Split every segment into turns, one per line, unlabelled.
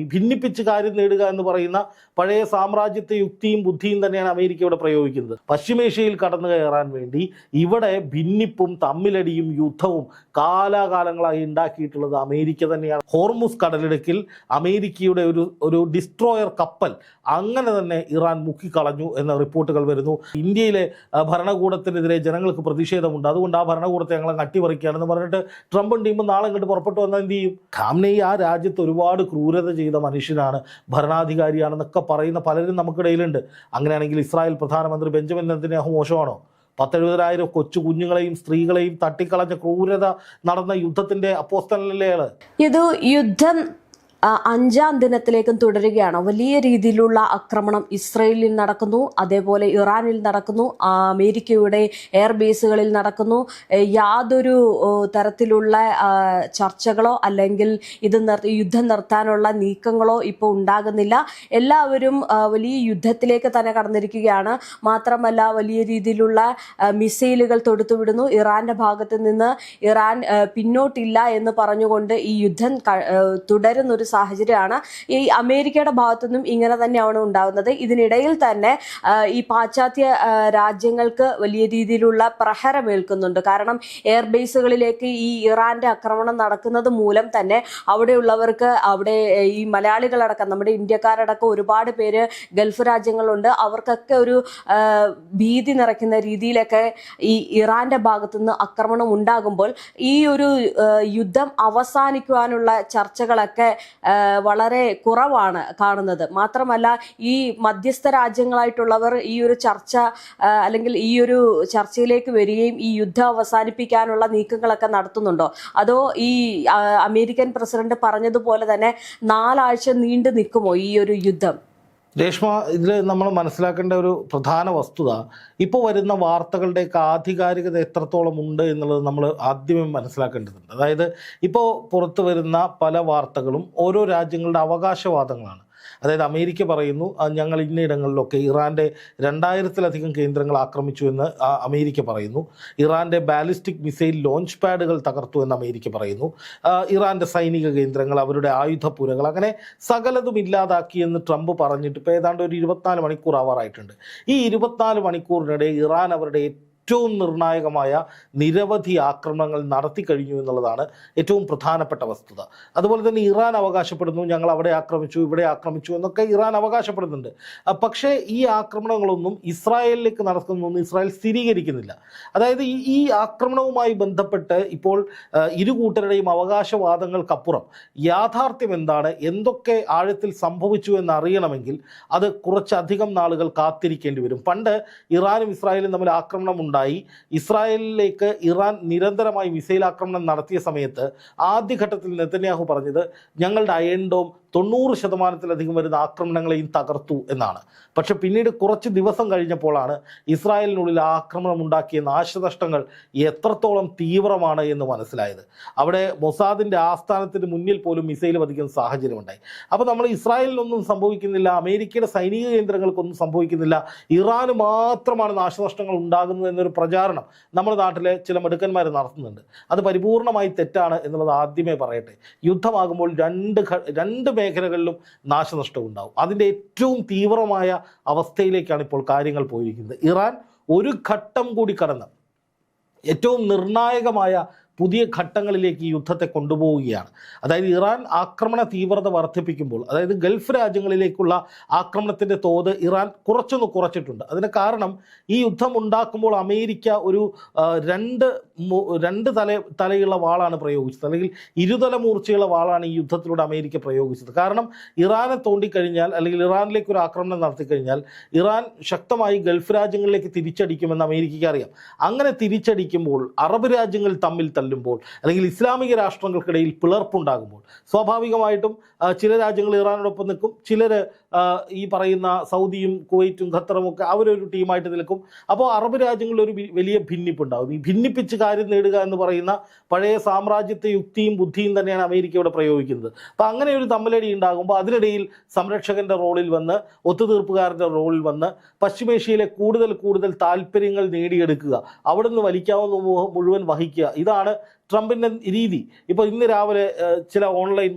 ഈ ഭിന്നിപ്പിച്ച് കാര്യം നേടുക എന്ന് പറയുന്ന പഴയ സാമ്രാജ്യത്തെ യുക്തിയും ബുദ്ധിയും തന്നെയാണ് അമേരിക്ക ഇവിടെ പ്രയോഗിക്കുന്നത്. പശ്ചിമേഷ്യയിൽ കടന്നു കയറാൻ വേണ്ടി ഇവിടെ ഭിന്നിപ്പും തമ്മിലടിയും യുദ്ധവും കാലാകാലങ്ങളായി ഉണ്ടാക്കിയിട്ടുള്ളത് അമേരിക്ക തന്നെയാണ്. ഹോർമുസ് കടലിടുക്കിൽ അമേരിക്കയുടെ ഒരു ഡിസ്ട്രോയർ കപ്പൽ അങ്ങനെ തന്നെ ഇറാൻ മുക്കിക്കളഞ്ഞു എന്ന റിപ്പോർട്ടുകൾ വരുന്നു. ഇന്ത്യയിലെ ഭരണകൂടത്തിനെതിരെ ജനങ്ങൾക്ക് പ്രതിഷേധമുണ്ട്, അതുകൊണ്ട് ആ ഭരണകൂടത്തെ ഞങ്ങൾ അട്ടിമറിക്കുകയാണെന്ന് പറഞ്ഞിട്ട് ട്രംപും ടീമും നാളെ ഇങ്ങോട്ട് പുറപ്പെട്ടു വന്നാൽ എന്ത് ചെയ്യും? ഖാംനെയി ആ രാജ്യത്ത് ഒരുപാട് ക്രൂരത ചെയ്ത മനുഷ്യനാണ്, ഭരണാധികാരിയാണെന്നൊക്കെ പറയുന്ന പലരും നമുക്കിടയിലുണ്ട്. അങ്ങനെയാണെങ്കിൽ ഇസ്രായേൽ പ്രധാനമന്ത്രി ബെഞ്ചമിൻ നെതന്യാഹു മോശമാണോ? 70,000 കൊച്ചു കുഞ്ഞുങ്ങളെയും സ്ത്രീകളെയും തട്ടിക്കളഞ്ഞ ക്രൂരത നടന്ന യുദ്ധത്തിന്റെ അപ്പോസ്തലനല്ലേ അയാള്?
ഇത് യുദ്ധം 5ാം ദിനത്തിലേക്കും തുടരുകയാണ്. വലിയ രീതിയിലുള്ള ആക്രമണം ഇസ്രയേലിൽ നടക്കുന്നു, അതേപോലെ ഇറാനിൽ നടക്കുന്നു, അമേരിക്കയുടെ എയർബേസുകളിൽ നടക്കുന്നു. യാതൊരു തരത്തിലുള്ള ചർച്ചകളോ അല്ലെങ്കിൽ യുദ്ധം നിർത്താനുള്ള നീക്കങ്ങളോ ഇപ്പോൾ ഉണ്ടാകുന്നില്ല. എല്ലാവരും വലിയ യുദ്ധത്തിലേക്ക് തന്നെ കടന്നിരിക്കുകയാണ്. മാത്രമല്ല വലിയ രീതിയിലുള്ള മിസൈലുകൾ തൊടുത്തുവിടുന്നു. ഇറാന്റെ ഭാഗത്ത് നിന്ന് ഇറാൻ പിന്നോട്ടില്ല എന്ന് പറഞ്ഞുകൊണ്ട് ഈ യുദ്ധം തുടരുന്നൊരു സാഹചര്യമാണ്. ഈ അമേരിക്കയുടെ ഭാഗത്തുനിന്നും ഇങ്ങനെ തന്നെയാണ് ഉണ്ടാകുന്നത്. ഇതിനിടയിൽ തന്നെ ഈ പാശ്ചാത്യ രാജ്യങ്ങൾക്ക് വലിയ രീതിയിലുള്ള പ്രഹരമേൽക്കുന്നുണ്ട്. കാരണം എയർബേസുകളിലേക്ക് ഈ ഇറാന്റെ ആക്രമണം നടക്കുന്നത് മൂലം തന്നെ അവിടെയുള്ളവർക്ക്, അവിടെ ഈ മലയാളികളടക്കം നമ്മുടെ ഇന്ത്യക്കാരടക്കം ഒരുപാട് പേര് ഗൾഫ് രാജ്യങ്ങളുണ്ട്, അവർക്കൊക്കെ ഒരു ഭീതി നിറയ്ക്കുന്ന രീതിയിലൊക്കെ ഈ ഇറാന്റെ ഭാഗത്തുനിന്ന് ആക്രമണം ഉണ്ടാകുമ്പോൾ ഈ ഒരു യുദ്ധം അവസാനിക്കുവാനുള്ള ചർച്ചകളൊക്കെ വളരെ കുറവാണ് കാണുന്നത്. മാത്രമല്ല ഈ മധ്യസ്ഥ രാജ്യങ്ങളായിട്ടുള്ളവർ ഈ ഒരു ചർച്ച അല്ലെങ്കിൽ ഈ ഒരു ചർച്ചയിലേക്ക് വരികയും ഈ യുദ്ധം അവസാനിപ്പിക്കാനുള്ള നീക്കങ്ങളൊക്കെ നടത്തുന്നുണ്ടോ? അതോ ഈ അമേരിക്കൻ പ്രസിഡന്റ് പറഞ്ഞതുപോലെ തന്നെ 4 ആഴ്ച നീണ്ടു നിൽക്കുമോ ഈ ഒരു യുദ്ധം?
രേഷ്മ, ഇതിൽ നമ്മൾ മനസ്സിലാക്കേണ്ട ഒരു പ്രധാന വസ്തുത, ഇപ്പോൾ വരുന്ന വാർത്തകളുടെയൊക്കെ ആധികാരികത എത്രത്തോളം ഉണ്ട് എന്നുള്ളത് നമ്മൾ ആദ്യമേ മനസ്സിലാക്കേണ്ടതുണ്ട്. അതായത് ഇപ്പോൾ പുറത്തു വരുന്ന പല വാർത്തകളും ഓരോ രാജ്യങ്ങളുടെ അവകാശവാദങ്ങളാണ്. അതായത് അമേരിക്ക പറയുന്നു ഞങ്ങൾ ഇന്നയിടങ്ങളിലൊക്കെ ഇറാൻ്റെ 2000-ലധികം കേന്ദ്രങ്ങൾ ആക്രമിച്ചു എന്ന് അമേരിക്ക പറയുന്നു. ഇറാൻ്റെ ബാലിസ്റ്റിക് മിസൈൽ ലോഞ്ച് പാഡുകൾ തകർത്തു എന്ന് അമേരിക്ക പറയുന്നു. ഇറാൻ്റെ സൈനിക കേന്ദ്രങ്ങൾ, അവരുടെ ആയുധപ്പുരകൾ, അങ്ങനെ സകലതും ഇല്ലാതാക്കിയെന്ന് ട്രംപ് പറഞ്ഞിട്ട് ഇപ്പോൾ ഏതാണ്ട് ഒരു 24 മണിക്കൂർ ആവാറായിട്ടുണ്ട്. ഈ 24 മണിക്കൂറിനിടെ ഇറാൻ അവരുടെ ഏറ്റവും നിർണായകമായ നിരവധി ആക്രമണങ്ങൾ നടത്തി കഴിഞ്ഞു എന്നുള്ളതാണ് ഏറ്റവും പ്രധാനപ്പെട്ട വസ്തുത. അതുപോലെ തന്നെ ഇറാൻ അവകാശപ്പെടുന്നു ഞങ്ങൾ അവിടെ ആക്രമിച്ചു ഇവിടെ ആക്രമിച്ചു എന്നൊക്കെ ഇറാൻ അവകാശപ്പെടുന്നുണ്ട്. പക്ഷേ ഈ ആക്രമണങ്ങളൊന്നും ഇസ്രായേലിലേക്ക് നടക്കുന്നൊന്നും ഇസ്രായേൽ സ്ഥിരീകരിക്കുന്നില്ല. അതായത് ഈ ആക്രമണവുമായി ബന്ധപ്പെട്ട് ഇപ്പോൾ ഇരു കൂട്ടരുടെയും അവകാശവാദങ്ങൾക്കപ്പുറം യാഥാർത്ഥ്യം എന്താണ്, എന്തൊക്കെ ആഴത്തിൽ സംഭവിച്ചു എന്നറിയണമെങ്കിൽ അത് കുറച്ചധികം നാളുകൾ കാത്തിരിക്കേണ്ടി വരും. പണ്ട് ഇറാനും ഇസ്രായേലും തമ്മിൽ ആക്രമണം ഇസ്രായേലിലേക്ക് ഇറാൻ നിരന്തരമായി മിസൈൽ ആക്രമണം നടത്തിയ സമയത്ത് ആദ്യഘട്ടത്തിൽ നെതന്യാഹു പറഞ്ഞത് ഞങ്ങളുടെ അയൺ ഡോം 90% വരുന്ന ആക്രമണങ്ങളെയും തകർത്തു എന്നാണ്. പക്ഷെ പിന്നീട് കുറച്ച് ദിവസം കഴിഞ്ഞപ്പോഴാണ് ഇസ്രായേലിനുള്ളിൽ ആക്രമണം ഉണ്ടാക്കിയ നാശനഷ്ടങ്ങൾ എത്രത്തോളം തീവ്രമാണ് എന്ന് മനസ്സിലായത്. അവിടെ മൊസാദിൻ്റെ ആസ്ഥാനത്തിന് മുന്നിൽ പോലും മിസൈൽ പതിക്കുന്ന സാഹചര്യമുണ്ടായി. അപ്പോൾ നമ്മൾ ഇസ്രായേലിനൊന്നും സംഭവിക്കുന്നില്ല, അമേരിക്കയുടെ സൈനിക കേന്ദ്രങ്ങൾക്കൊന്നും സംഭവിക്കുന്നില്ല, ഇറാന് മാത്രമാണ് നാശനഷ്ടങ്ങൾ ഉണ്ടാകുന്നത് എന്നൊരു പ്രചാരണം നമ്മുടെ നാട്ടിലെ ചില മിടുക്കന്മാർ നടത്തുന്നുണ്ട്. അത് പരിപൂർണമായി തെറ്റാണ് എന്നുള്ളത് ആദ്യമേ പറയട്ടെ. യുദ്ധമാകുമ്പോൾ രണ്ട് മേഖലകളിലും നാശനഷ്ടം ഉണ്ടാവും. അതിൻ്റെ ഏറ്റവും തീവ്രമായ അവസ്ഥയിലേക്കാണ് ഇപ്പോൾ കാര്യങ്ങൾ പോയിരിക്കുന്നത്. ഇറാൻ ഒരു ഘട്ടം കൂടി കടന്ന് ഏറ്റവും നിർണായകമായ പുതിയ ഘട്ടങ്ങളിലേക്ക് ഈ യുദ്ധത്തെ കൊണ്ടുപോവുകയാണ്. അതായത് ഇറാൻ ആക്രമണ തീവ്രത വർദ്ധിപ്പിക്കുമ്പോൾ, അതായത് ഗൾഫ് രാജ്യങ്ങളിലേക്കുള്ള ആക്രമണത്തിൻ്റെ തോത് ഇറാൻ കുറച്ചൊന്ന് കുറച്ചിട്ടുണ്ട്. അതിന് കാരണം ഈ യുദ്ധം ഉണ്ടാക്കുമ്പോൾ അമേരിക്ക ഒരു രണ്ട് തലയുള്ള വാളാണ് പ്രയോഗിച്ചത്, അല്ലെങ്കിൽ ഇരുതല മൂർച്ചയുള്ള വാളാണ് ഈ യുദ്ധത്തിലൂടെ അമേരിക്ക പ്രയോഗിച്ചത്. കാരണം ഇറാനെ തോണ്ടിക്കഴിഞ്ഞാൽ, അല്ലെങ്കിൽ ഇറാനിലേക്ക് ഒരു ആക്രമണം നടത്തിക്കഴിഞ്ഞാൽ ഇറാൻ ശക്തമായി ഗൾഫ് രാജ്യങ്ങളിലേക്ക് തിരിച്ചടിക്കുമെന്ന് അമേരിക്കയ്ക്ക് അറിയാം. അങ്ങനെ തിരിച്ചടിക്കുമ്പോൾ അറബ് രാജ്യങ്ങൾ തമ്മിൽ തല്ലുമ്പോൾ, അല്ലെങ്കിൽ ഇസ്ലാമിക രാഷ്ട്രങ്ങൾക്കിടയിൽ പിളർപ്പുണ്ടാകുമ്പോൾ സ്വാഭാവികമായിട്ടും ചില രാജ്യങ്ങൾ ഇറാനോടൊപ്പം നിൽക്കും, ചിലർ ഈ പറയുന്ന സൗദിയും കുവൈറ്റും ഖത്തറും ഒക്കെ അവരൊരു ടീമായിട്ട് നിൽക്കും. അപ്പോൾ അറബ് രാജ്യങ്ങളിൽ ഒരു വലിയ ഭിന്നിപ്പുണ്ടാകും. ഈ ഭിന്നിപ്പിച്ച് കാര്യം നേടുക എന്ന് പറയുന്ന പഴയ സാമ്രാജ്യത്തെ യുക്തിയും ബുദ്ധിയും തന്നെയാണ് അമേരിക്ക ഇവിടെ പ്രയോഗിക്കുന്നത്. അപ്പോൾ അങ്ങനെ ഒരു തമ്മിലടി ഉണ്ടാകുമ്പോൾ അതിനിടയിൽ സംരക്ഷകൻ്റെ റോളിൽ വന്ന്, ഒത്തുതീർപ്പുകാരൻ്റെ റോളിൽ വന്ന് പശ്ചിമേഷ്യയിലെ കൂടുതൽ താല്പര്യങ്ങൾ നേടിയെടുക്കുക, അവിടെ നിന്ന് വലിക്കാവുന്ന മുഴുവൻ വഹിക്കുക, ഇതാണ് ട്രംപിൻ്റെ രീതി. ഇപ്പോൾ ഇന്ന് രാവിലെ ചില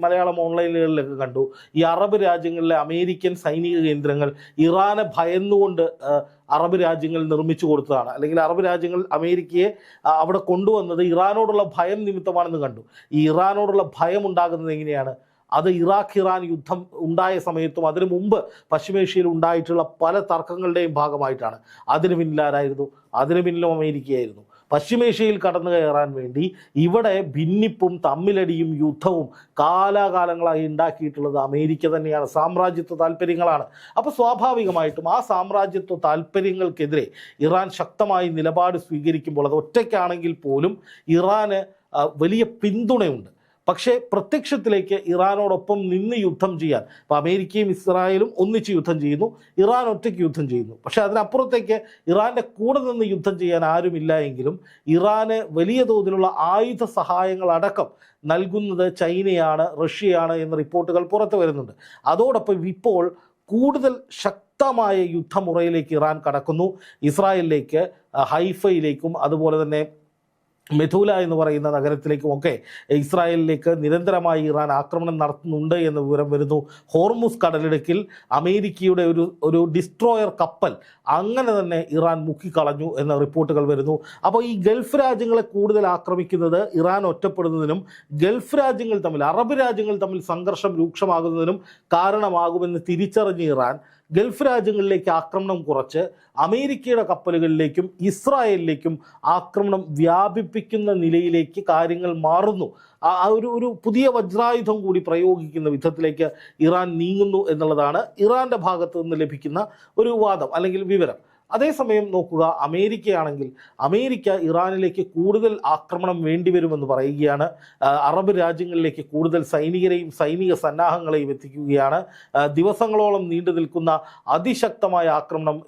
മലയാളം ഓൺലൈനുകളിലൊക്കെ കണ്ടു, ഈ അറബ് രാജ്യങ്ങളിലെ അമേരിക്കൻ സൈനിക കേന്ദ്രങ്ങൾ ഇറാനെ ഭയന്നുകൊണ്ട് അറബ് രാജ്യങ്ങൾ നിർമ്മിച്ചു കൊടുത്തതാണ്, അല്ലെങ്കിൽ അറബ് രാജ്യങ്ങൾ അമേരിക്കയെ അവിടെ കൊണ്ടുവന്നത് ഇറാനോടുള്ള ഭയം നിമിത്തമാണെന്ന് കണ്ടു. ഈ ഇറാനോടുള്ള ഭയം ഉണ്ടാകുന്നത് എങ്ങനെയാണ്? അത് ഇറാൻ യുദ്ധം ഉണ്ടായ സമയത്തും അതിനു മുമ്പ് പശ്ചിമേഷ്യയിൽ ഉണ്ടായിട്ടുള്ള പല തർക്കങ്ങളുടെയും ഭാഗമായിട്ടാണ്. അതിന് പിന്നിലാരായിരുന്നു? അതിന് പിന്നിലും അമേരിക്കയായിരുന്നു. പശ്ചിമേഷ്യയിൽ കടന്നു കയറാൻ വേണ്ടി ഇവിടെ ഭിന്നിപ്പും തമ്മിലടിയും യുദ്ധവും കാലാകാലങ്ങളായി ഉണ്ടാക്കിയിട്ടുള്ളത് അമേരിക്ക തന്നെയാണ്. സാമ്രാജ്യത്വ താല്പര്യങ്ങളാണ്. അപ്പോൾ സ്വാഭാവികമായിട്ടും ആ സാമ്രാജ്യത്വ താല്പര്യങ്ങൾക്കെതിരെ ഇറാൻ ശക്തമായി നിലപാട് സ്വീകരിക്കുമ്പോൾ, അത് ഒറ്റയ്ക്കാണെങ്കിൽ പോലും ഇറാന് വലിയ പിന്തുണയുണ്ട്. പക്ഷേ പ്രത്യക്ഷത്തിലേക്ക് ഇറാനോടൊപ്പം നിന്ന് യുദ്ധം ചെയ്യാൻ, ഇപ്പോൾ അമേരിക്കയും ഇസ്രായേലും ഒന്നിച്ച് യുദ്ധം ചെയ്യുന്നു, ഇറാൻ ഒറ്റയ്ക്ക് യുദ്ധം ചെയ്യുന്നു. പക്ഷേ അതിനപ്പുറത്തേക്ക് ഇറാൻ്റെ കൂടെ നിന്ന് യുദ്ധം ചെയ്യാൻ ആരുമില്ല എങ്കിലും ഇറാന് വലിയ തോതിലുള്ള ആയുധ സഹായങ്ങളടക്കം നൽകുന്നത് ചൈനയാണ്, റഷ്യയാണ് എന്ന റിപ്പോർട്ടുകൾ പുറത്തു വരുന്നുണ്ട്. അതോടൊപ്പം ഇപ്പോൾ കൂടുതൽ ശക്തമായ യുദ്ധമുറയിലേക്ക് ഇറാൻ കടക്കുന്നു. ഇസ്രായേലിലേക്ക്, ഹൈഫയിലേക്കും അതുപോലെ തന്നെ മെഥൂല എന്ന് പറയുന്ന നഗരത്തിലേക്കുമൊക്കെ ഇസ്രായേലിലേക്ക് നിരന്തരമായി ഇറാൻ ആക്രമണം നടത്തുന്നുണ്ട് എന്ന വിവരം വരുന്നു. ഹോർമുസ് കടലിടുക്കിൽ അമേരിക്കയുടെ ഒരു ഡിസ്ട്രോയർ കപ്പൽ അങ്ങനെ തന്നെ ഇറാൻ മുക്കിക്കളഞ്ഞു എന്ന റിപ്പോർട്ടുകൾ വരുന്നു. അപ്പോൾ ഈ ഗൾഫ് രാജ്യങ്ങളെ കൂടുതൽ ആക്രമിക്കുന്നത് ഇറാൻ ഒറ്റപ്പെടുന്നതിനും ഗൾഫ് രാജ്യങ്ങൾ തമ്മിൽ, അറബ് രാജ്യങ്ങൾ തമ്മിൽ സംഘർഷം രൂക്ഷമാകുന്നതിനും കാരണമാകുമെന്ന് തിരിച്ചറിഞ്ഞ ഇറാൻ ഗൾഫ് രാജ്യങ്ങളിലേക്ക് ആക്രമണം കുറച്ച് അമേരിക്കയുടെ കപ്പലുകളിലേക്കും ഇസ്രായേലിലേക്കും ആക്രമണം വ്യാപിപ്പിക്കുന്ന നിലയിലേക്ക് കാര്യങ്ങൾ മാറുന്നു. ഒരു പുതിയ വജ്രായുധം കൂടി പ്രയോഗിക്കുന്ന വിധത്തിലേക്ക് ഇറാൻ നീങ്ങുന്നു എന്നുള്ളതാണ് ഇറാൻ്റെ ഭാഗത്ത് നിന്ന് ലഭിക്കുന്ന ഒരു വാദം അല്ലെങ്കിൽ വിവരം. അതേസമയം നോക്കുക, അമേരിക്കയാണെങ്കിൽ അമേരിക്ക ഇറാനിലേക്ക് കൂടുതൽ ആക്രമണം വേണ്ടിവരുമെന്ന് പറയുകയാണ്. അറബ് രാജ്യങ്ങളിലേക്ക് കൂടുതൽ സൈനികരെയും സൈനിക സന്നാഹങ്ങളെയും എത്തിക്കുകയാണ്. ദിവസങ്ങളോളം നീണ്ടു നിൽക്കുന്ന അതിശക്തമായ ആക്രമണം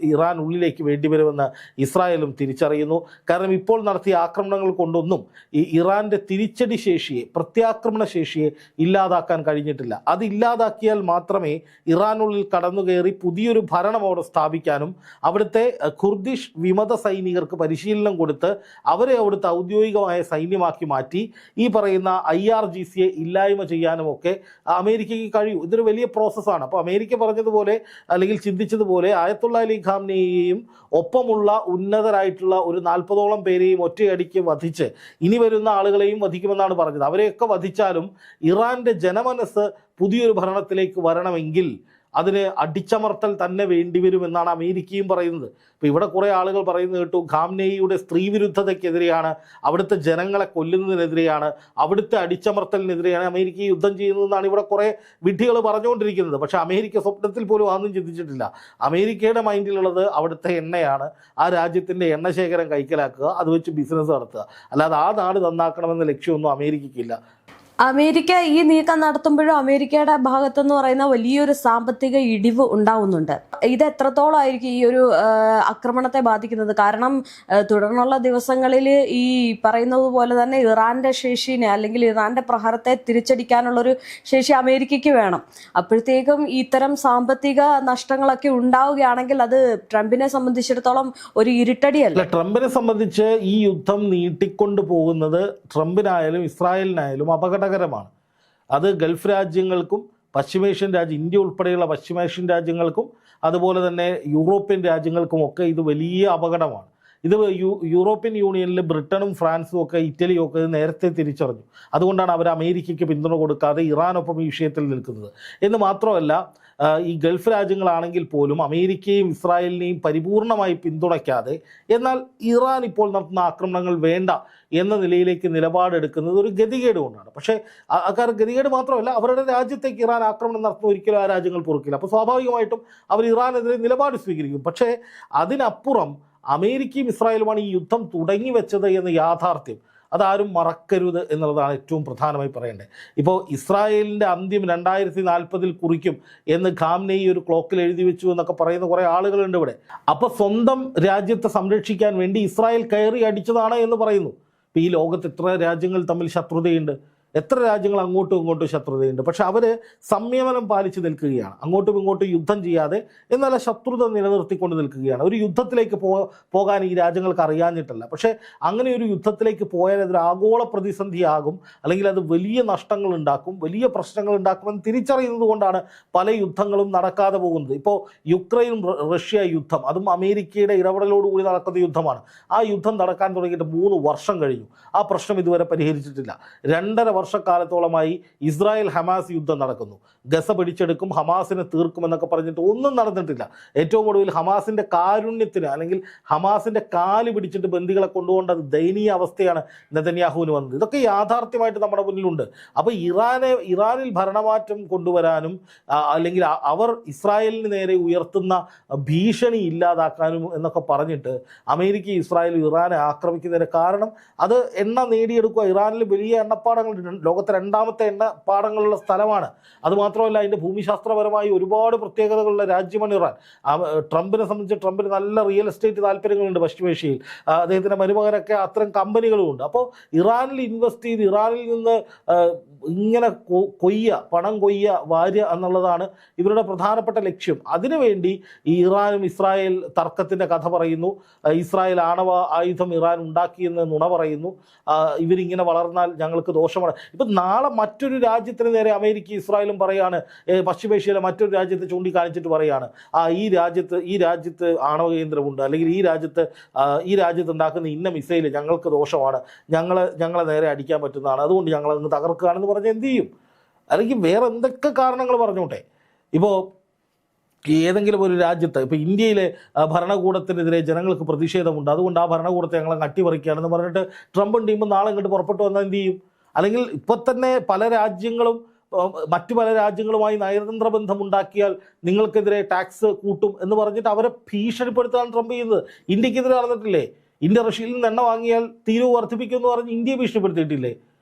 ഇറാൻ ഉള്ളിലേക്ക് വേണ്ടിവരുമെന്ന് ഇസ്രായേലും തിരിച്ചറിയുന്നു. കാരണം ഇപ്പോൾ നടത്തിയ ആക്രമണങ്ങൾ കൊണ്ടൊന്നും ഈ ഇറാൻ്റെ തിരിച്ചടി ശേഷിയെ, പ്രത്യാക്രമണ ശേഷിയെ ഇല്ലാതാക്കാൻ കഴിഞ്ഞിട്ടില്ല. അത് ഇല്ലാതാക്കിയാൽ മാത്രമേ ഇറാനുള്ളിൽ കടന്നുകയറി പുതിയൊരു ഭരണം അവിടെ സ്ഥാപിക്കാനും അവിടുത്തെ കുർദിഷ് വിമത സൈനികർക്ക് പരിശീലനം കൊടുത്ത് അവരെ അവിടുത്തെ ഔദ്യോഗികമായ സൈന്യമാക്കി മാറ്റി ഈ പറയുന്ന IRGCയെ ഇല്ലായ്മ ചെയ്യാനുമൊക്കെ അമേരിക്കയ്ക്ക് കഴിയൂ. ഇതൊരു വലിയ പ്രോസസ്സാണ്. അപ്പോൾ അമേരിക്ക പറഞ്ഞതുപോലെ അല്ലെങ്കിൽ ചിന്തിച്ചതുപോലെ ആയത്തുള്ള അലി ഖാംനെയെയും ഒപ്പമുള്ള ഉന്നതരായിട്ടുള്ള ഒരു 40ഓളം പേരെയും ഒറ്റയടിക്ക് വധിച്ച് ഇനി വരുന്ന ആളുകളെയും വധിക്കുമെന്നാണ് പറഞ്ഞത്. അവരെയൊക്കെ വധിച്ചാലും ഇറാൻ്റെ ജനമനസ്സ് പുതിയൊരു ഭരണത്തിലേക്ക് വരണമെങ്കിൽ അതിന് അടിച്ചമർത്തൽ തന്നെ വേണ്ടിവരുമെന്നാണ് അമേരിക്കയും പറയുന്നത്. ഇപ്പോൾ ഇവിടെ കുറേ ആളുകൾ പറയുന്നത് കേട്ടു, ഖാംനെയിയുടെ സ്ത്രീ വിരുദ്ധതയ്ക്കെതിരെയാണ്, അവിടുത്തെ ജനങ്ങളെ കൊല്ലുന്നതിനെതിരെയാണ്, അവിടുത്തെ അടിച്ചമർത്തലിനെതിരെയാണ് അമേരിക്ക യുദ്ധം ചെയ്യുന്നതെന്നാണ് ഇവിടെ കുറേ വിഡ്ഢികൾ പറഞ്ഞുകൊണ്ടിരിക്കുന്നത്. പക്ഷേ അമേരിക്ക സ്വപ്നത്തിൽ പോലും അതൊന്നും ചിന്തിച്ചിട്ടില്ല. അമേരിക്കയുടെ മൈൻഡിലുള്ളത് അവിടുത്തെ എണ്ണയാണ്. ആ രാജ്യത്തിൻ്റെ എണ്ണശേഖരം കൈക്കലാക്കുക, അത് വെച്ച് ബിസിനസ് നടത്തുക. അല്ലാതെ ആ നാട് നന്നാക്കണമെന്ന ലക്ഷ്യമൊന്നും അമേരിക്കയ്ക്കില്ല.
അമേരിക്ക ഈ നീക്കം നടത്തുമ്പോഴും അമേരിക്കയുടെ ഭാഗത്തെന്ന് പറയുന്ന വലിയൊരു സാമ്പത്തിക ഇടിവ് ഉണ്ടാവുന്നുണ്ട്. ഇത് എത്രത്തോളം ആയിരിക്കും ഈ ഒരു ആക്രമണത്തെ ബാധിക്കുന്നത്? കാരണം തുടർന്നുള്ള ദിവസങ്ങളിൽ ഈ പറയുന്നത് പോലെ തന്നെ ഇറാന്റെ ശേഷിനെ അല്ലെങ്കിൽ ഇറാന്റെ പ്രഹരത്തെ തിരിച്ചടിക്കാനുള്ളൊരു ശേഷി അമേരിക്കയ്ക്ക് വേണം. അപ്പോഴത്തേക്കും ഇത്തരം സാമ്പത്തിക നഷ്ടങ്ങളൊക്കെ ഉണ്ടാവുകയാണെങ്കിൽ അത് ട്രംപിനെ സംബന്ധിച്ചിടത്തോളം ഒരു ഇരുട്ടടിയല്ല.
ട്രംപിനെ സംബന്ധിച്ച് ഈ യുദ്ധം നീട്ടിക്കൊണ്ടു പോകുന്നത് ട്രംപിനായാലും ഇസ്രായേലിനായാലും അപകടകരമാണ്. അത് ഗൾഫ് രാജ്യങ്ങൾക്കും പശ്ചിമേഷ്യൻ ഇന്ത്യ ഉൾപ്പെടെയുള്ള പശ്ചിമേഷ്യൻ രാജ്യങ്ങൾക്കും അതുപോലെ തന്നെ യൂറോപ്യൻ രാജ്യങ്ങൾക്കുമൊക്കെ ഇത് വലിയ അപകടമാണ്. ഇത് യൂറോപ്യൻ യൂണിയനിൽ ബ്രിട്ടനും ഫ്രാൻസും ഒക്കെ ഇറ്റലിയും ഒക്കെ നേരത്തെ തിരിച്ചറിഞ്ഞു. അതുകൊണ്ടാണ് അവർ അമേരിക്കയ്ക്ക് പിന്തുണ കൊടുക്കാതെ ഇറാനൊപ്പം ഈ വിഷയത്തിൽ നിൽക്കുന്നത്. എന്ന് മാത്രമല്ല, ഈ ഗൾഫ് രാജ്യങ്ങളാണെങ്കിൽ പോലും അമേരിക്കയും ഇസ്രായേലിനെയും പരിപൂർണമായി പിന്തുണയ്ക്കാതെ എന്നാൽ ഇറാൻ ഇപ്പോൾ നടത്തുന്ന ആക്രമണങ്ങൾ വേണ്ട എന്ന നിലയിലേക്ക് നിലപാടെടുക്കുന്നത് ഒരു ഗതികേട് കൊണ്ടാണ്. പക്ഷേ അക്കാര്യം ഗതികേട് മാത്രമല്ല, അവരുടെ രാജ്യത്തേക്ക് ഇറാൻ ആക്രമണം നടത്തുന്ന ഒരിക്കലും ആ രാജ്യങ്ങൾ പൊറുക്കില്ല. അപ്പോൾ സ്വാഭാവികമായിട്ടും അവർ ഇറാനെതിരെ നിലപാട് സ്വീകരിക്കും. പക്ഷേ അതിനപ്പുറം അമേരിക്കയും ഇസ്രായേലുമാണ് ഈ യുദ്ധം തുടങ്ങി വെച്ചത് എന്ന യാഥാർത്ഥ്യം അതാരും മറക്കരുത് എന്നുള്ളതാണ് ഏറ്റവും പ്രധാനമായി പറയേണ്ടത്. ഇപ്പോൾ ഇസ്രായേലിൻ്റെ അന്ത്യം 2040 കുറിക്കും എന്ന് ഖാംനെയി ഒരു ക്ലോക്കിൽ എഴുതി വെച്ചു എന്നൊക്കെ പറയുന്ന കുറേ ആളുകളുണ്ട് ഇവിടെ. അപ്പോൾ സ്വന്തം രാജ്യത്തെ സംരക്ഷിക്കാൻ വേണ്ടി ഇസ്രായേൽ കയറി അടിച്ചതാണ് എന്ന് പറയുന്നു. ഇപ്പോൾ ഈ ലോകത്ത് എത്ര രാജ്യങ്ങൾ തമ്മിൽ ശത്രുതയുണ്ട്? എത്ര രാജ്യങ്ങൾ അങ്ങോട്ടും ഇങ്ങോട്ടും ശത്രുതയുണ്ട്. പക്ഷെ അവർ സംയമനം പാലിച്ച് നിൽക്കുകയാണ്, അങ്ങോട്ടും ഇങ്ങോട്ടും യുദ്ധം ചെയ്യാതെ എന്നാൽ ശത്രുത നിലനിർത്തിക്കൊണ്ട് നിൽക്കുകയാണ്. ഒരു യുദ്ധത്തിലേക്ക് പോകാൻ ഈ രാജ്യങ്ങൾക്ക് അറിയാഞ്ഞിട്ടല്ല, പക്ഷേ അങ്ങനെ ഒരു യുദ്ധത്തിലേക്ക് പോയാൽ അതൊരു ആഗോള പ്രതിസന്ധിയാകും, അല്ലെങ്കിൽ അത് വലിയ നഷ്ടങ്ങൾ ഉണ്ടാക്കും, വലിയ പ്രശ്നങ്ങൾ ഉണ്ടാക്കുമെന്ന് തിരിച്ചറിയുന്നത് കൊണ്ടാണ് പല യുദ്ധങ്ങളും നടക്കാതെ പോകുന്നത്. ഇപ്പോൾ യുക്രൈൻ റഷ്യ യുദ്ധം, അതും അമേരിക്കയുടെ ഇടപെടലോടുകൂടി നടക്കുന്ന യുദ്ധമാണ്. ആ യുദ്ധം നടക്കാൻ തുടങ്ങിയിട്ട് 3 വർഷം കഴിഞ്ഞു. ആ പ്രശ്നം ഇതുവരെ പരിഹരിച്ചിട്ടില്ല. 2.5 വർഷക്കാലത്തോളമായി ഇസ്രായേൽ ഹമാസ് യുദ്ധം നടക്കുന്നു. ഗസ പിടിച്ചെടുക്കും, ഹമാസിനെ തീർക്കുമെന്നൊക്കെ പറഞ്ഞിട്ട് ഒന്നും നടന്നിട്ടില്ല. ഏറ്റവും ഒടുവിൽ ഹമാസിൻ്റെ കാരുണ്യത്തിന്, അല്ലെങ്കിൽ ഹമാസിൻ്റെ കാല് പിടിച്ചിട്ട് ബന്ദികളെ കൊണ്ടുപോകേണ്ട ദയനീയ അവസ്ഥയാണ് നെതന്യാഹുവിന് വന്നത്. ഇതൊക്കെ യാഥാർത്ഥ്യമായിട്ട് നമ്മുടെ മുന്നിലുണ്ട്. അപ്പോൾ ഇറാനിൽ ഭരണമാറ്റം കൊണ്ടുവരാനും അല്ലെങ്കിൽ അവർ ഇസ്രായേലിന് നേരെ ഉയർത്തുന്ന ഭീഷണി ഇല്ലാതാക്കാനും എന്നൊക്കെ പറഞ്ഞിട്ട് അമേരിക്ക ഇസ്രായേലും ഇറാനെ ആക്രമിക്കുന്നതിന് കാരണം അത് എണ്ണ നേടിയെടുക്കുക. ഇറാനിൽ വലിയ എണ്ണപ്പാടങ്ങളുണ്ട്, ലോകത്തെ 2ാമത്തെ എണ്ണപ്പാടങ്ങളുള്ള സ്ഥലമാണ്. അതുമാത്രമല്ല, അതിൻ്റെ ഭൂമിശാസ്ത്രപരമായി ഒരുപാട് പ്രത്യേകതകളുള്ള രാജ്യമാണ് ഇറാൻ. ട്രംപിനെ സംബന്ധിച്ച് ട്രംപിന് നല്ല റിയൽ എസ്റ്റേറ്റ് താല്പര്യങ്ങളുണ്ട് പശ്ചിമേഷ്യയിൽ. അദ്ദേഹത്തിൻ്റെ മരുമകനൊക്കെ അത്തരം കമ്പനികളുമുണ്ട്. അപ്പോൾ ഇറാനിൽ ഇൻവെസ്റ്റ് ചെയ്ത് ഇറാനിൽ നിന്ന് ഇങ്ങനെ പണം വാര്യ എന്നുള്ളതാണ് ഇവരുടെ പ്രധാനപ്പെട്ട ലക്ഷ്യം. അതിനുവേണ്ടി ഈ ഇറാനും ഇസ്രായേൽ തർക്കത്തിൻ്റെ കഥ പറയുന്നു. ഇസ്രായേൽ ആണവ ആയുധം ഇറാൻ ഉണ്ടാക്കിയെന്ന് നുണ പറയുന്നു. ഇവരിങ്ങനെ വളർന്നാൽ ഞങ്ങൾക്ക് ദോഷമാണ്. ഇപ്പം നാളെ മറ്റൊരു രാജ്യത്തിന് നേരെ അമേരിക്ക ഇസ്രായേലും പറയാണ്, പശ്ചിമേഷ്യയിലെ മറ്റൊരു രാജ്യത്തെ ചൂണ്ടിക്കാണിച്ചിട്ട് പറയാണ്, ഈ രാജ്യത്ത് ആണവ കേന്ദ്രമുണ്ട്, അല്ലെങ്കിൽ ഈ രാജ്യത്ത് ഉണ്ടാക്കുന്ന ഇന്ന മിസൈൽ ഞങ്ങൾക്ക് ദോഷമാണ്, ഞങ്ങളെ നേരെ അടിക്കാൻ പറ്റുന്നതാണ്, അതുകൊണ്ട് ഞങ്ങളങ്ങ് തകർക്കുകയാണെന്ന് പറഞ്ഞാൽ എന്ത് ചെയ്യും? അല്ലെങ്കിൽ വേറെ എന്തൊക്കെ കാരണങ്ങൾ പറഞ്ഞോട്ടെ. ഇപ്പോൾ ഏതെങ്കിലും ഒരു രാജ്യത്ത്, ഇപ്പോൾ ഇന്ത്യയിലെ ഭരണകൂടത്തിനെതിരെ ജനങ്ങൾക്ക് പ്രതിഷേധമുണ്ട്, അതുകൊണ്ട് ആ ഭരണകൂടത്തെ ഞങ്ങളെ അട്ടിമറിക്കുകയാണെന്ന് പറഞ്ഞിട്ട് ട്രംപും ടീമും നാളെ ഇങ്ങോട്ട് പുറപ്പെട്ടു വന്നാൽ എന്ത് ചെയ്യും? അല്ലെങ്കിൽ ഇപ്പോൾ തന്നെ മറ്റു പല രാജ്യങ്ങളുമായി നയതന്ത്ര ബന്ധമുണ്ടാക്കിയാൽ നിങ്ങൾക്കെതിരെ ടാക്സ് കൂട്ടും എന്ന് പറഞ്ഞിട്ട് അവരെ ഭീഷണിപ്പെടുത്താണ് ട്രംപ് ചെയ്യുന്നത്. ഇന്ത്യക്കെതിരെ നടന്നിട്ടില്ലേ? ഇന്ത്യ റഷ്യയിൽ നിന്ന് എണ്ണ വാങ്ങിയാൽ തീരുവ വർദ്ധിപ്പിക്കുമെന്ന് പറഞ്ഞ് ഇന്ത്യയെ ഭീഷണിപ്പെടുത്തിയിട്ടില്ലേ?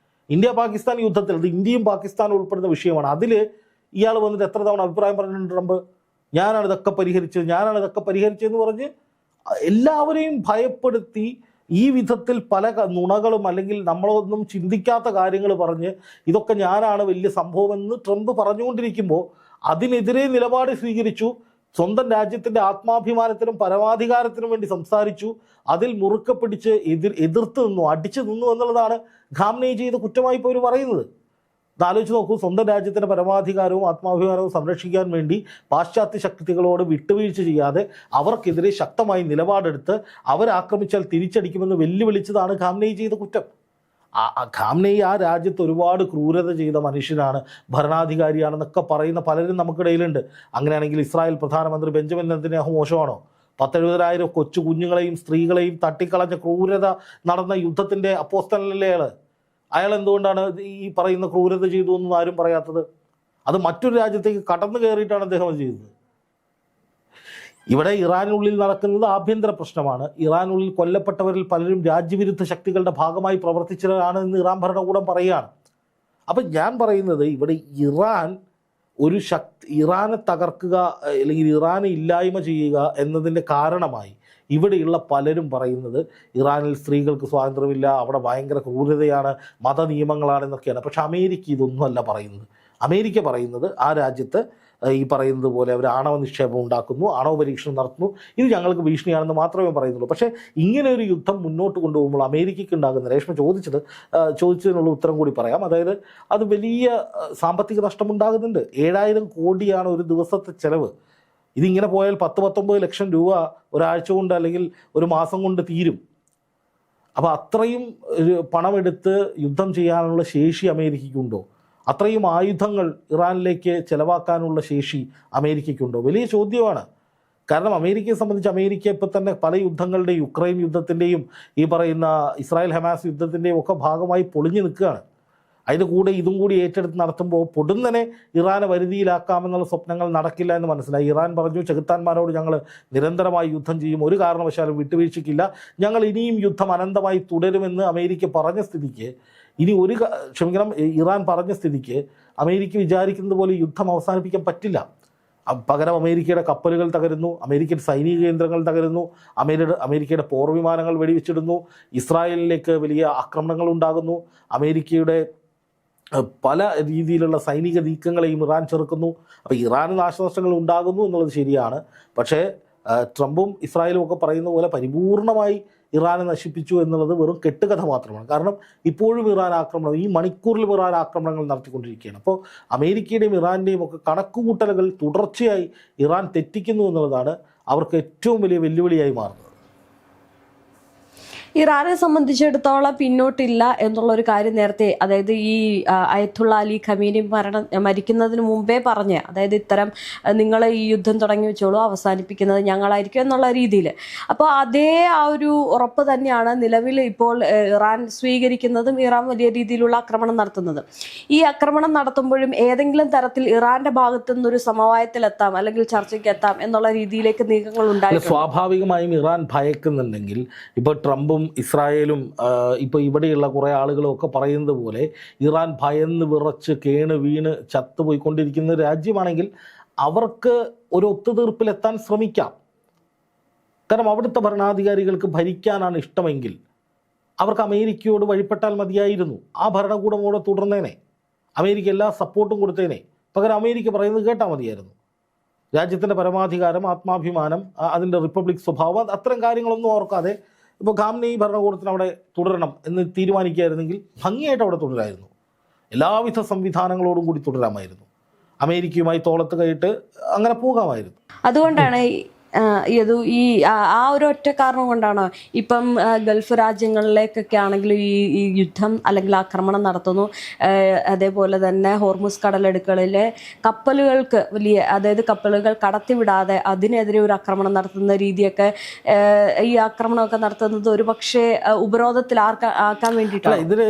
ഇന്ത്യ പാകിസ്ഥാൻ യുദ്ധത്തിൽ, അത് ഇന്ത്യയും പാകിസ്ഥാനും ഉൾപ്പെടുന്ന വിഷയമാണ്. അതിൽ ഇയാൾ വന്നിട്ട് എത്ര തവണ അഭിപ്രായം പറഞ്ഞിട്ടുണ്ട് ട്രംപ്? ഞാനാണ് ഇതൊക്കെ പരിഹരിച്ചതെന്ന് പറഞ്ഞ് എല്ലാവരെയും ഭയപ്പെടുത്തി ഈ വിധത്തിൽ പല നുണകളും, അല്ലെങ്കിൽ നമ്മളൊന്നും ചിന്തിക്കാത്ത കാര്യങ്ങൾ പറഞ്ഞ് ഇതൊക്കെ ഞാനാണ് വലിയ സംഭവമെന്ന് ട്രംപ് പറഞ്ഞുകൊണ്ടിരിക്കുമ്പോൾ അതിനെതിരെ നിലപാട് സ്വീകരിച്ചു. സ്വന്തം രാജ്യത്തിൻ്റെ ആത്മാഭിമാനത്തിനും പരമാധികാരത്തിനും വേണ്ടി സംസാരിച്ചു. അതിൽ മുറുക്കെ പിടിച്ച് എതിർത്ത് നിന്നു, അടിച്ചു നിന്നു എന്നുള്ളതാണ് ഖാംനെയി ചെയ്ത കുറ്റമായി ഇപ്പോൾ ഇവർ പറയുന്നത്. ആലോചിച്ച് നോക്കൂ, സ്വന്തം രാജ്യത്തിൻ്റെ പരമാധികാരവും ആത്മാഭിമാനവും സംരക്ഷിക്കാൻ വേണ്ടി പാശ്ചാത്യ ശക്തികളോട് വിട്ടുവീഴ്ച ചെയ്യാതെ അവർക്കെതിരെ ശക്തമായി നിലപാടെടുത്ത് അവരാക്രമിച്ചാൽ തിരിച്ചടിക്കുമെന്ന് വെല്ലുവിളിച്ചതാണ് ഖാംനെയി ചെയ്ത കുറ്റം. ഖാംനെയി ആ രാജ്യത്ത് ഒരുപാട് ക്രൂരത ചെയ്ത മനുഷ്യനാണ്, ഭരണാധികാരിയാണെന്നൊക്കെ പറയുന്ന പലരും നമുക്കിടയിലുണ്ട്. അങ്ങനെയാണെങ്കിൽ ഇസ്രായേൽ പ്രധാനമന്ത്രി ബെഞ്ചമിൻ നെതന്യാഹു മോശമാണോ? 70,000 കൊച്ചു കുഞ്ഞുങ്ങളെയും സ്ത്രീകളെയും തട്ടിക്കളഞ്ഞ ക്രൂരത നടന്ന യുദ്ധത്തിൻ്റെ അപ്പോസ്തലനല്ലേ അയാൾ എന്തുകൊണ്ടാണ് ഈ പറയുന്ന ക്രൂരത ചെയ്തു എന്നും ആരും പറയാത്തത്? അത് മറ്റൊരു രാജ്യത്തേക്ക് കടന്നു കയറിയിട്ടാണ് അദ്ദേഹം അത് ചെയ്തത്. ഇവിടെ ഇറാനുള്ളിൽ നടക്കുന്നത് ആഭ്യന്തര പ്രശ്നമാണ്. ഇറാനുള്ളിൽ കൊല്ലപ്പെട്ടവരിൽ പലരും രാജ്യവിരുദ്ധ ശക്തികളുടെ ഭാഗമായി പ്രവർത്തിച്ചവരാണ് എന്ന് ഇറാൻ ഭരണകൂടം പറയുകയാണ്. അപ്പം ഞാൻ പറയുന്നത്, ഇവിടെ ഇറാനെ തകർക്കുക അല്ലെങ്കിൽ ഇറാനെ ഇല്ലായ്മ ചെയ്യുക എന്നതിൻ്റെ കാരണമായി ഇവിടെയുള്ള പലരും പറയുന്നത് ഇറാനിൽ സ്ത്രീകൾക്ക് സ്വാതന്ത്ര്യമില്ല, അവിടെ ഭയങ്കര ക്രൂരതയാണ്, മതനിയമങ്ങളാണെന്നൊക്കെയാണ്. പക്ഷെ അമേരിക്ക ഇതൊന്നുമല്ല പറയുന്നത്. അമേരിക്ക പറയുന്നത് ആ രാജ്യത്ത് ഈ പറയുന്നത് പോലെ അവർ ആണവ നിക്ഷേപം ഉണ്ടാക്കുന്നു, ആണവ പരീക്ഷണം നടത്തുന്നു, ഇത് ഞങ്ങൾക്ക് ഭീഷണിയാണെന്ന് മാത്രമേ പറയുന്നുള്ളൂ. പക്ഷേ ഇങ്ങനെ ഒരു യുദ്ധം മുന്നോട്ട് കൊണ്ടുപോകുമ്പോൾ അമേരിക്കയ്ക്ക് ഉണ്ടാകുന്ന, രേഷ്മ ചോദിച്ചതിനുള്ള ഉത്തരം കൂടി പറയാം. അതായത് അത് വലിയ സാമ്പത്തിക നഷ്ടമുണ്ടാകുന്നുണ്ട്. 7,000 കോടിയാണ് ഒരു ദിവസത്തെ ചെലവ്. ഇതിങ്ങനെ പോയാൽ 10-19 ലക്ഷം രൂപ ഒരാഴ്ച കൊണ്ട് അല്ലെങ്കിൽ ഒരു മാസം കൊണ്ട് തീരും. അപ്പോൾ അത്രയും പണമെടുത്ത് യുദ്ധം ചെയ്യാനുള്ള ശേഷി അമേരിക്കയ്ക്കുണ്ടോ? അത്രയും ആയുധങ്ങൾ ഇറാനിലേക്ക് ചെലവാക്കാനുള്ള ശേഷി അമേരിക്കയ്ക്കുണ്ടോ? വലിയ ചോദ്യമാണ്. കാരണം അമേരിക്കയെ സംബന്ധിച്ച് അമേരിക്ക ഇപ്പോൾ തന്നെ പല യുദ്ധങ്ങളുടെയും, യുക്രൈൻ യുദ്ധത്തിൻ്റെയും ഈ പറയുന്ന ഇസ്രായേൽ ഹമാസ് യുദ്ധത്തിൻ്റെയും ഒക്കെ ഭാഗമായി പൊളിഞ്ഞു നിൽക്കുകയാണ്. അതിൻ്റെ കൂടെ ഇതും കൂടി ഏറ്റെടുത്ത് നടത്തുമ്പോൾ പൊടുന്നനെ ഇറാനെ വരുതിയിലാക്കാമെന്നുള്ള സ്വപ്നങ്ങൾ നടക്കില്ല എന്ന് മനസ്സിലായി. ഇറാൻ പറഞ്ഞു, ചെകുത്താന്മാരോട് ഞങ്ങൾ നിരന്തരമായി യുദ്ധം ചെയ്യും, ഒരു കാരണവശാലും വിട്ടുവീഴ്ചയ്ക്കില്ല, ഞങ്ങൾ ഇനിയും യുദ്ധം അനന്തമായി തുടരുമെന്ന് അമേരിക്ക പറഞ്ഞ സ്ഥിതിക്ക് ഇറാൻ പറഞ്ഞ സ്ഥിതിക്ക് അമേരിക്ക വിചാരിക്കുന്നത് പോലെ യുദ്ധം അവസാനിപ്പിക്കാൻ പറ്റില്ല. പകരം അമേരിക്കയുടെ കപ്പലുകൾ തകരുന്നു, അമേരിക്കൻ സൈനിക കേന്ദ്രങ്ങൾ തകരുന്നു, അമേരിക്കയുടെ പോർവിമാനങ്ങൾ വെടിവെച്ചിടുന്നു, ഇസ്രായേലിലേക്ക് വലിയ ആക്രമണങ്ങൾ ഉണ്ടാകുന്നു, അമേരിക്കയുടെ പല രീതിയിലുള്ള സൈനിക നീക്കങ്ങളെയും ഇറാൻ ചെറുക്കുന്നു. അപ്പോൾ ഇറാന് നാശനഷ്ടങ്ങൾ ഉണ്ടാകുന്നു എന്നുള്ളത് ശരിയാണ്. പക്ഷേ ട്രംപും ഇസ്രായേലും ഒക്കെ പറയുന്ന പോലെ പരിപൂർണമായി ഇറാനെ നശിപ്പിച്ചു എന്നുള്ളത് വെറും കെട്ടുകഥ മാത്രമാണ്. കാരണം ഇപ്പോഴും ഇറാൻ ആക്രമണം, ഈ മണിക്കൂറിലും ഇറാൻ ആക്രമണങ്ങൾ നടത്തിക്കൊണ്ടിരിക്കുകയാണ്. അപ്പോൾ അമേരിക്കയുടെയും ഇറാൻ്റെയും ഒക്കെ കണക്കുകൂട്ടലുകൾ തുടർച്ചയായി ഇറാൻ തെറ്റിക്കുന്നു എന്നുള്ളതാണ് അവർക്ക് ഏറ്റവും വലിയ വെല്ലുവിളിയായി മാറുന്നത്.
ഇറാനെ സംബന്ധിച്ചിടത്തോളം പിന്നോട്ടില്ല എന്നുള്ളൊരു കാര്യം നേരത്തെ, അതായത് ഈ അയത്തുള്ള അലി ഖമീനി മരിക്കുന്നതിന് മുമ്പേ പറഞ്ഞ്, അതായത് ഇത്തരം നിങ്ങൾ ഈ യുദ്ധം തുടങ്ങി വെച്ചോളൂ, അവസാനിപ്പിക്കുന്നത് ഞങ്ങളായിരിക്കും എന്നുള്ള രീതിയിൽ. അപ്പോൾ അതേ ആ ഒരു ഉറപ്പ് തന്നെയാണ് നിലവിൽ ഇപ്പോൾ ഇറാൻ സ്വീകരിക്കുന്നതും ഇറാൻ വലിയ രീതിയിലുള്ള ആക്രമണം നടത്തുന്നതും. ഈ ആക്രമണം നടത്തുമ്പോഴും ഏതെങ്കിലും തരത്തിൽ ഇറാന്റെ ഭാഗത്തു നിന്നൊരു സമവായത്തിലെത്താം അല്ലെങ്കിൽ ചർച്ചയ്ക്ക് എത്താം എന്നുള്ള രീതിയിലേക്ക് നീക്കങ്ങൾ ഉണ്ടായിട്ടുണ്ട്.
സ്വാഭാവികമായും ഇറാൻ ഭയക്കുന്നുണ്ടെങ്കിൽ ഇപ്പോൾ ട്രംപും ഇസ്രായേലും ഇപ്പോൾ ഇവിടെയുള്ള കുറേ ആളുകളും ഒക്കെ പറയുന്നത് പോലെ ഇറാൻ ഭയന്ന് വിറച്ച് കേണ് വീണ് ചത്തുപോയിക്കൊണ്ടിരിക്കുന്ന രാജ്യമാണെങ്കിൽ അവർക്ക് ഒരു ഒത്തുതീർപ്പിലെത്താൻ ശ്രമിക്കാം. കാരണം അവിടുത്തെ ഭരണാധികാരികൾക്ക് ഭരിക്കാനാണ് ഇഷ്ടമെങ്കിൽ അവർക്ക് അമേരിക്കയോട് വഴിപ്പെട്ടാൽ മതിയായിരുന്നു. ആ ഭരണകൂടം കൂടെ തുടർന്നേനെ, അമേരിക്ക എല്ലാ സപ്പോർട്ടും കൊടുത്തേനെ. പകരം അമേരിക്ക പറയുന്നത് കേട്ടാൽ മതിയായിരുന്നു. രാജ്യത്തിൻ്റെ പരമാധികാരം, ആത്മാഭിമാനം, അതിൻ്റെ റിപ്പബ്ലിക് സ്വഭാവം, അത്തരം കാര്യങ്ങളൊന്നും ഓർക്കാതെ ഇപ്പോൾ ഖാംനെയി ഭരണകൂടത്തിന് അവിടെ തുടരണം എന്ന് തീരുമാനിക്കുകയായിരുന്നെങ്കിൽ ഭംഗിയായിട്ട് അവിടെ തുടരായിരുന്നു. എല്ലാവിധ സംവിധാനങ്ങളോടും കൂടി തുടരാമായിരുന്നു. അമേരിക്കയുമായി തോളത്ത് കൈയിട്ട് അങ്ങനെ പോകാമായിരുന്നു.
അതുകൊണ്ടാണ് ഈ ആ ഒരു ഒറ്റ കാരണം കൊണ്ടാണ് ഇപ്പം ഗൾഫ് രാജ്യങ്ങളിലേക്കൊക്കെ ആണെങ്കിലും ഈ യുദ്ധം അല്ലെങ്കിൽ ആക്രമണം നടത്തുന്നു. അതേപോലെ തന്നെ ഹോർമുസ് കടലിടുക്കുകളിലെ കപ്പലുകൾക്ക് അതായത് കപ്പലുകൾ കടത്തിവിടാതെ അതിനെതിരെ ഒരു ആക്രമണം നടത്തുന്ന രീതിയൊക്കെ, ഈ ആക്രമണമൊക്കെ നടത്തുന്നത് ഒരു പക്ഷേ ഉപരോധത്തിൽ ആക്കാൻ വേണ്ടിയിട്ടാണ്.
ഇതിൽ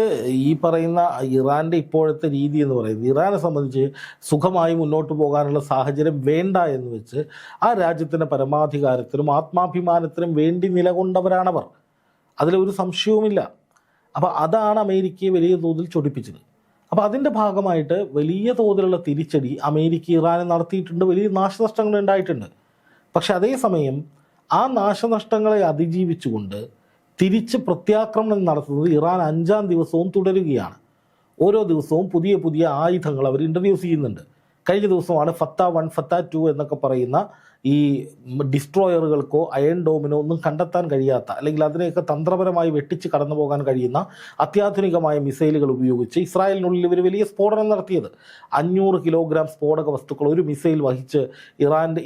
ഈ പറയുന്ന ഇറാൻ്റെ ഇപ്പോഴത്തെ രീതി എന്ന് പറയുന്നത്, ഇറാനെ സംബന്ധിച്ച് സുഖമായി മുന്നോട്ട് പോകാനുള്ള സാഹചര്യം വേണ്ട എന്ന് വെച്ച് ആ രാജ്യത്തിൻ്റെ പരമാധികാരത്തിനും ആത്മാഭിമാനത്തിനും വേണ്ടി നിലകൊണ്ടവരാണവർ. അതിലൊരു സംശയവുമില്ല. അപ്പോൾ അതാണ് അമേരിക്കയെ വലിയ തോതിൽ ചൊടിപ്പിച്ചത്. അപ്പോൾ അതിൻ്റെ ഭാഗമായിട്ട് വലിയ തോതിലുള്ള തിരിച്ചടി അമേരിക്ക ഇറാന് നടത്തിയിട്ടുണ്ട്. വലിയ നാശനഷ്ടങ്ങൾ ഉണ്ടായിട്ടുണ്ട്. പക്ഷെ അതേസമയം ആ നാശനഷ്ടങ്ങളെ അതിജീവിച്ചുകൊണ്ട് തിരിച്ച് പ്രത്യാക്രമണം നടത്തുന്നത് ഇറാൻ 5-ാം ദിവസവും തുടരുകയാണ്. ഓരോ ദിവസവും പുതിയ പുതിയ ആയുധങ്ങൾ അവർ ഇൻട്രൊഡ്യൂസ് ചെയ്യുന്നുണ്ട്. കഴിഞ്ഞ ദിവസമാണ് ഫത്ത 1, ഫത്ത 2 എന്നൊക്കെ പറയുന്ന ഈ ഡിസ്ട്രോയറുകൾക്കോ അയൺ ഡോമിനോ ഒന്നും കണ്ടെത്താൻ കഴിയാത്ത, അല്ലെങ്കിൽ അതിനെയൊക്കെ തന്ത്രപരമായി വെട്ടിച്ച് കടന്നു പോകാൻ കഴിയുന്ന അത്യാധുനികമായ മിസൈലുകൾ ഉപയോഗിച്ച് ഇസ്രായേലിനുള്ളിൽ ഇവർ വലിയ സ്ഫോടനം നടത്തിയത്. 500 കിലോഗ്രാം സ്ഫോടക വസ്തുക്കൾ ഒരു മിസൈൽ വഹിച്ച്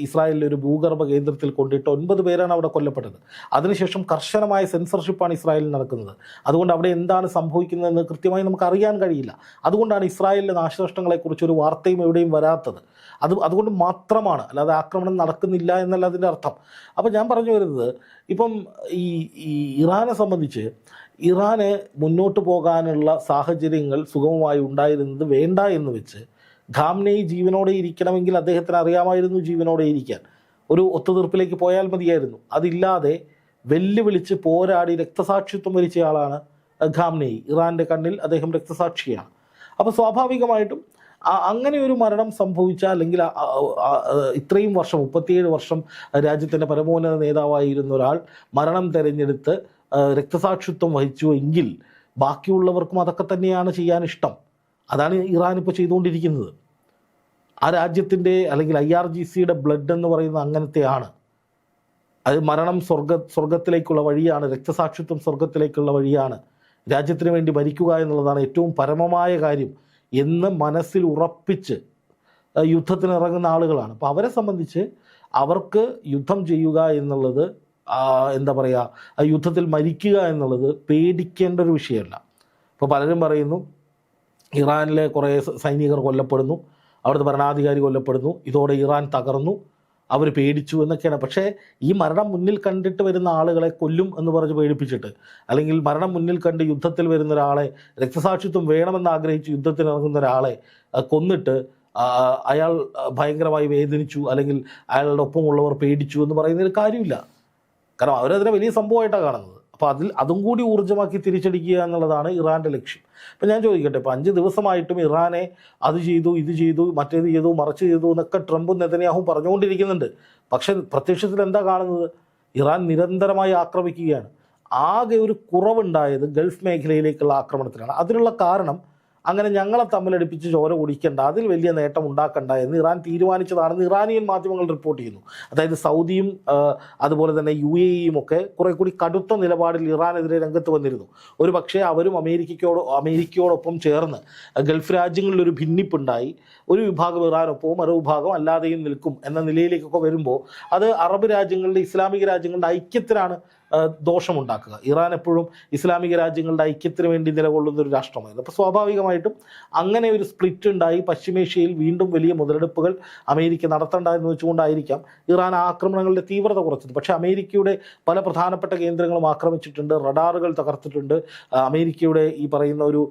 ഇസ്രായേലിലെ ഒരു ഭൂഗർഭ കേന്ദ്രത്തിൽ കൊണ്ടിട്ട് 9 പേരാണ് അവിടെ കൊല്ലപ്പെട്ടത്. അതിനുശേഷം കർശനമായ സെൻസർഷിപ്പാണ് ഇസ്രായേലിൽ നടക്കുന്നത്. അതുകൊണ്ട് അവിടെ എന്താണ് സംഭവിക്കുന്നതെന്ന് കൃത്യമായി നമുക്ക് അറിയാൻ കഴിയില്ല. അതുകൊണ്ടാണ് ഇസ്രായേലിലെ നാശനഷ്ടങ്ങളെക്കുറിച്ച് ഒരു വാർത്തയും എവിടെയും വരാത്തത്. അതുകൊണ്ട് മാത്രമാണ്, അല്ലാതെ ആക്രമണം നടക്കുന്നില്ല എന്നല്ല അതിൻ്റെ അർത്ഥം. അപ്പോൾ ഞാൻ പറഞ്ഞു വരുന്നത്, ഇപ്പം ഈ ഇറാനെ സംബന്ധിച്ച് ഇറാന് മുന്നോട്ട് പോകാനുള്ള സാഹചര്യങ്ങൾ സുഗമമായി ഉണ്ടായിരുന്നത് വേണ്ട എന്ന് വെച്ച് ഖാംനെയി ജീവനോടെ ഇരിക്കണമെങ്കിൽ അദ്ദേഹത്തിന് അറിയാമായിരുന്നു ജീവനോടെ ഇരിക്കാൻ. ഒരു ഒത്തുതീർപ്പിലേക്ക് പോയാൽ മതിയായിരുന്നു. അതില്ലാതെ വെല്ലുവിളിച്ച് പോരാടി രക്തസാക്ഷിത്വം വരിച്ചയാളാണ് ഖാംനെയി. ഇറാൻ്റെ കണ്ണിൽ അദ്ദേഹം രക്തസാക്ഷിയാണ്. അപ്പോൾ സ്വാഭാവികമായിട്ടും അങ്ങനെ ഒരു മരണം സംഭവിച്ചാൽ, അല്ലെങ്കിൽ ഇത്രയും വർഷം 37 വർഷം രാജ്യത്തിൻ്റെ പരമോന്നത നേതാവായിരുന്ന ഒരാൾ മരണം തിരഞ്ഞെടുത്ത് രക്തസാക്ഷിത്വം വഹിച്ചു എങ്കിൽ ബാക്കിയുള്ളവർക്കും അതൊക്കെ തന്നെയാണ് ചെയ്യാൻ ഇഷ്ടം. അതാണ് ഇറാൻ ഇപ്പോൾ ചെയ്തുകൊണ്ടിരിക്കുന്നത്. ആ രാജ്യത്തിൻ്റെ, അല്ലെങ്കിൽ IRGCയുടെ ബ്ലഡ് എന്ന് പറയുന്നത് അങ്ങനത്തെയാണ്. അത് മരണം സ്വർഗത്തിലേക്കുള്ള വഴിയാണ്, രക്തസാക്ഷിത്വം സ്വർഗത്തിലേക്കുള്ള വഴിയാണ്. രാജ്യത്തിന് വേണ്ടി മരിക്കുക എന്നുള്ളതാണ് ഏറ്റവും പരമമായ കാര്യം എന്ന് മനസ്സിൽ ഉറപ്പിച്ച് യുദ്ധത്തിനിറങ്ങുന്ന ആളുകളാണ്. അപ്പോൾ അവരെ സംബന്ധിച്ച് അവർക്ക് യുദ്ധം ചെയ്യുക എന്നുള്ളത്, എന്താ പറയുക, യുദ്ധത്തിൽ മരിക്കുക എന്നുള്ളത് പേടിക്കേണ്ട ഒരു വിഷയമല്ല. ഇപ്പോൾ പലരും പറയുന്നു ഇറാനിലെ കുറേ സൈനികർ കൊല്ലപ്പെടുന്നു, അവിടുത്തെ ഭരണാധികാരി കൊല്ലപ്പെടുന്നു, ഇതോടെ ഇറാൻ തകർന്നു, അവർ പേടിച്ചു എന്നൊക്കെയാണ്. പക്ഷേ ഈ മരണം മുന്നിൽ കണ്ടിട്ട് വരുന്ന ആളുകളെ കൊല്ലും എന്ന് പറഞ്ഞ് പേടിപ്പിച്ചിട്ട്, അല്ലെങ്കിൽ മരണം മുന്നിൽ കണ്ട് യുദ്ധത്തിൽ വരുന്ന ഒരാളെ, രക്തസാക്ഷിത്വം വേണമെന്ന് ആഗ്രഹിച്ച് യുദ്ധത്തിനിറങ്ങുന്ന ഒരാളെ കൊന്നിട്ട് അയാൾ ഭയങ്കരമായി വേദനിച്ചു, അല്ലെങ്കിൽ അയാളുടെ ഒപ്പമുള്ളവർ പേടിച്ചു എന്ന് പറയുന്നതിൽ കാര്യമില്ല. കാരണം അവരതിനെ വലിയ സംഭവമായിട്ടാണ് കാണുന്നത്. അപ്പോൾ അതും കൂടി ഊർജ്ജമാക്കി തിരിച്ചടിക്കുക എന്നുള്ളതാണ് ഇറാൻ്റെ ലക്ഷ്യം. അപ്പം ഞാൻ ചോദിക്കട്ടെ, ഇപ്പോൾ 5 ദിവസമായിട്ടും ഇറാനെ അത് ചെയ്തു, ഇത് ചെയ്തു, മറ്റേത് ചെയ്തു, മറിച്ച് ചെയ്തു എന്നൊക്കെ ട്രംപും നെതന്യാഹുവും പറഞ്ഞുകൊണ്ടിരിക്കുന്നുണ്ട്. പക്ഷേ പ്രത്യക്ഷത്തിൽ എന്താ കാണുന്നത്? ഇറാൻ നിരന്തരമായി ആക്രമിക്കുകയാണ്. ആകെ ഒരു കുറവുണ്ടായത് ഗൾഫ് മേഖലയിലേക്കുള്ള ആക്രമണത്തിലാണ്. അതിനുള്ള കാരണം അങ്ങനെ ഞങ്ങളെ തമ്മിലടിപ്പിച്ച് ചോര കുടിക്കേണ്ട, അതിൽ വലിയ നേട്ടം ഉണ്ടാക്കണ്ട എന്ന് ഇറാൻ തീരുമാനിച്ചതാണെന്ന് ഇറാനിയൻ മാധ്യമങ്ങൾ റിപ്പോർട്ട് ചെയ്യുന്നു. അതായത് സൗദിയും അതുപോലെ തന്നെ UAE-യും ഒക്കെ കുറെ കൂടി കടുത്ത നിലപാടിൽ ഇറാനെതിരെ രംഗത്ത് വന്നിരുന്നു. ഒരു പക്ഷേ അവരും അമേരിക്കയോടൊപ്പം ചേർന്ന് ഗൾഫ് രാജ്യങ്ങളിൽ ഒരു ഭിന്നിപ്പുണ്ടായി, ഒരു വിഭാഗം ഇറാനൊപ്പവും മറുവിഭാഗം അല്ലാതെയും നിൽക്കും എന്ന നിലയിലേക്കൊക്കെ വരുമ്പോൾ അത് അറബ് രാജ്യങ്ങളുടെ, ഇസ്ലാമിക രാജ്യങ്ങളുടെ ഐക്യത്തിനാണ് ദോഷമുണ്ടാക്കുക. ഇറാൻ എപ്പോഴും ഇസ്ലാമിക രാജ്യങ്ങളുടെ ഐക്യത്തിന് വേണ്ടി നിലകൊള്ളുന്ന ഒരു രാഷ്ട്രമായിരുന്നു. അപ്പോൾ സ്വാഭാവികമായിട്ടും അങ്ങനെ ഒരു സ്പ്ലിറ്റ് ഉണ്ടായി പശ്ചിമേഷ്യയിൽ വീണ്ടും വലിയ മുതലെടുപ്പുകൾ അമേരിക്ക നടത്തണ്ട എന്ന് വെച്ചുകൊണ്ടായിരിക്കാം ഇറാൻ ആക്രമണങ്ങളുടെ തീവ്രത കുറച്ചത്. പക്ഷേ അമേരിക്കയുടെ പല പ്രധാനപ്പെട്ട കേന്ദ്രങ്ങളും ആക്രമിച്ചിട്ടുണ്ട്, റഡാറുകൾ തകർത്തിട്ടുണ്ട്. അമേരിക്കയുടെ ഈ പറയുന്ന ഒരു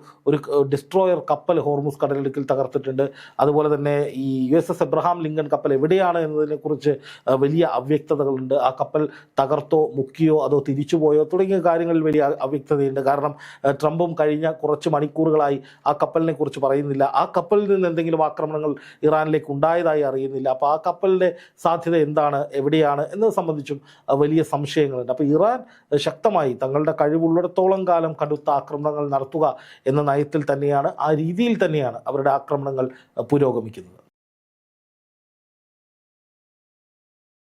ഡിസ്ട്രോയർ കപ്പൽ ഹോർമുസ് കടലിടുക്കിൽ തകർത്തിട്ടുണ്ട്. അതുപോലെ തന്നെ ഈ USS എബ്രഹാം ലിങ്കൺ കപ്പൽ എവിടെയാണ് എന്നതിനെക്കുറിച്ച് വലിയ അവ്യക്തതകളുണ്ട്. ആ കപ്പൽ തകർത്തോ മുക്കിയോ അതോ തിരിച്ചുപോയോ തുടങ്ങിയ കാര്യങ്ങളിൽ വലിയ അവ്യക്തതയുണ്ട്. കാരണം ട്രംപും കഴിഞ്ഞ കുറച്ച് മണിക്കൂറുകളായി ആ കപ്പലിനെ കുറിച്ച് പറയുന്നില്ല. ആ കപ്പലിൽ നിന്ന് എന്തെങ്കിലും ആക്രമണങ്ങൾ ഇറാനിലേക്ക് ഉണ്ടായതായി അറിയുന്നില്ല. അപ്പോൾ ആ കപ്പലിൻ്റെ സാധ്യത എന്താണ്, എവിടെയാണ് എന്നത് സംബന്ധിച്ചും വലിയ സംശയങ്ങളുണ്ട്. അപ്പോൾ ഇറാൻ ശക്തമായി തങ്ങളുടെ കഴിവുള്ളിടത്തോളം കാലം കടുത്ത ആക്രമണങ്ങൾ നടത്തുക എന്ന നയത്തിൽ തന്നെയാണ്, ആ രീതിയിൽ തന്നെയാണ് അവരുടെ ആക്രമണങ്ങൾ പുരോഗമിക്കുന്നത്.